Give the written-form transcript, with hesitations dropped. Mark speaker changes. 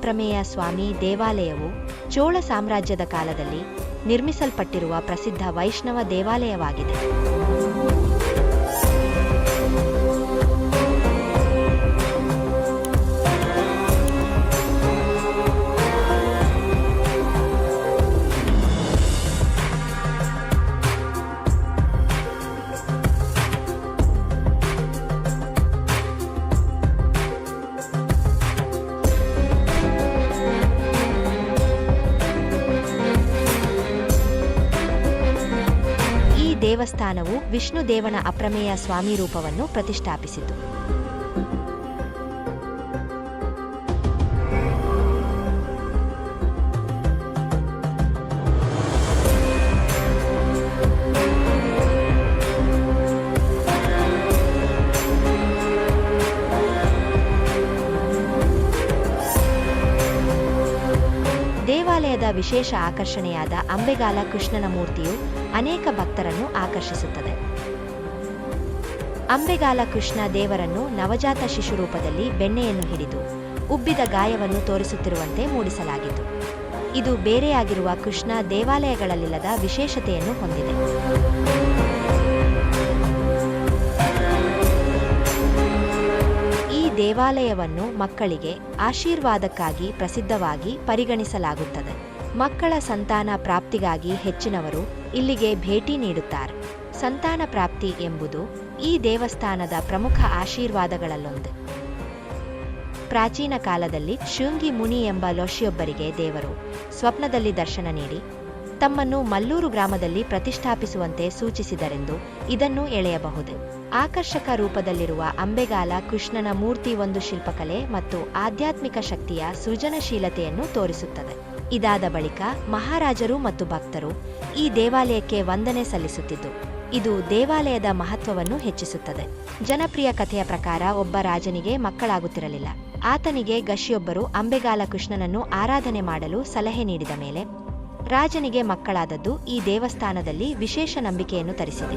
Speaker 1: ಅಪ್ರಮೇಯ ಸ್ವಾಮಿ ದೇವಾಲಯವು ಚೋಳ ಸಾಮ್ರಾಜ್ಯದ ಕಾಲದಲ್ಲಿ ನಿರ್ಮಿಸಲ್ಪಟ್ಟಿರುವ ಪ್ರಸಿದ್ಧ ವೈಷ್ಣವ ದೇವಾಲಯವಾಗಿದೆ. ದೇವಸ್ಥಾನವು ವಿಷ್ಣುದೇವನ ಅಪ್ರಮೇಯ ಸ್ವಾಮಿ ರೂಪವನ್ನು ಪ್ರತಿಷ್ಠಾಪಿಸಿತು. ದೇವಾಲಯದ ವಿಶೇಷ ಆಕರ್ಷಣೆಯಾದ ಅಂಬೆಗಾಲ ಕೃಷ್ಣನ ಮೂರ್ತಿಯು ಅನೇಕ ಭಕ್ತರನ್ನು ಆಕರ್ಷಿಸುತ್ತದೆ. ಅಂಬೆಗಾಲ ಕೃಷ್ಣ ದೇವರನ್ನು ನವಜಾತ ಶಿಶು ರೂಪದಲ್ಲಿ ಬೆಣ್ಣೆಯನ್ನು ಹಿಡಿದು ಉಬ್ಬಿದ ಗಾಯವನ್ನು ತೋರಿಸುತ್ತಿರುವಂತೆ ಮೂಡಿಸಲಾಗಿತ್ತು. ಇದು ಬೇರೆಯಾಗಿರುವ ಕೃಷ್ಣ ದೇವಾಲಯಗಳಲ್ಲಿಲ್ಲದ ವಿಶೇಷತೆಯನ್ನು ಹೊಂದಿದೆ. ಈ ದೇವಾಲಯವನ್ನು ಮಕ್ಕಳಿಗೆ ಆಶೀರ್ವಾದಕ್ಕಾಗಿ ಪ್ರಸಿದ್ಧವಾಗಿ ಪರಿಗಣಿಸಲಾಗುತ್ತದೆ. ಮಕ್ಕಳ ಸಂತಾನ ಪ್ರಾಪ್ತಿಗಾಗಿ ಹೆಚ್ಚಿನವರು ಇಲ್ಲಿಗೆ ಭೇಟಿ ನೀಡುತ್ತಾರೆ. ಸಂತಾನ ಪ್ರಾಪ್ತಿ ಎಂಬುದು ಈ ದೇವಸ್ಥಾನದ ಪ್ರಮುಖ ಆಶೀರ್ವಾದಗಳಲ್ಲೊಂದು. ಪ್ರಾಚೀನ ಕಾಲದಲ್ಲಿ ಶೃಂಗಿ ಮುನಿ ಎಂಬ ಋಷಿಯೊಬ್ಬರಿಗೆ ದೇವರು ಸ್ವಪ್ನದಲ್ಲಿ ದರ್ಶನ ನೀಡಿ ತಮ್ಮನ್ನು ಮಲ್ಲೂರು ಗ್ರಾಮದಲ್ಲಿ ಪ್ರತಿಷ್ಠಾಪಿಸುವಂತೆ ಸೂಚಿಸಿದರೆಂದು ಇದನ್ನು ಎಳೆಯಬಹುದು. ಆಕರ್ಷಕ ರೂಪದಲ್ಲಿರುವ ಅಂಬೆಗಾಲ ಕೃಷ್ಣನ ಮೂರ್ತಿ ಒಂದು ಶಿಲ್ಪಕಲೆ ಮತ್ತು ಆಧ್ಯಾತ್ಮಿಕ ಶಕ್ತಿಯ ಸೃಜನಶೀಲತೆಯನ್ನು ತೋರಿಸುತ್ತದೆ. ಇದಾದ ಬಳಿಕ ಮಹಾರಾಜರು ಮತ್ತು ಭಕ್ತರು ಈ ದೇವಾಲಯಕ್ಕೆ ವಂದನೆ ಸಲ್ಲಿಸುತ್ತಿದ್ದು, ಇದು ದೇವಾಲಯದ ಮಹತ್ವವನ್ನು ಹೆಚ್ಚಿಸುತ್ತದೆ. ಜನಪ್ರಿಯ ಕಥೆಯ ಪ್ರಕಾರ ಒಬ್ಬ ರಾಜನಿಗೆ ಮಕ್ಕಳಾಗುತ್ತಿರಲಿಲ್ಲ. ಆತನಿಗೆ ಗಶಿಯೊಬ್ಬರು ಅಂಬೆಗಾಲ ಕೃಷ್ಣನನ್ನು ಆರಾಧನೆ ಮಾಡಲು ಸಲಹೆ ನೀಡಿದ ಮೇಲೆ ರಾಜನಿಗೆ ಮಕ್ಕಳಾದದ್ದು ಈ ದೇವಸ್ಥಾನದಲ್ಲಿ ವಿಶೇಷ ನಂಬಿಕೆಯನ್ನು ತರಿಸಿದೆ.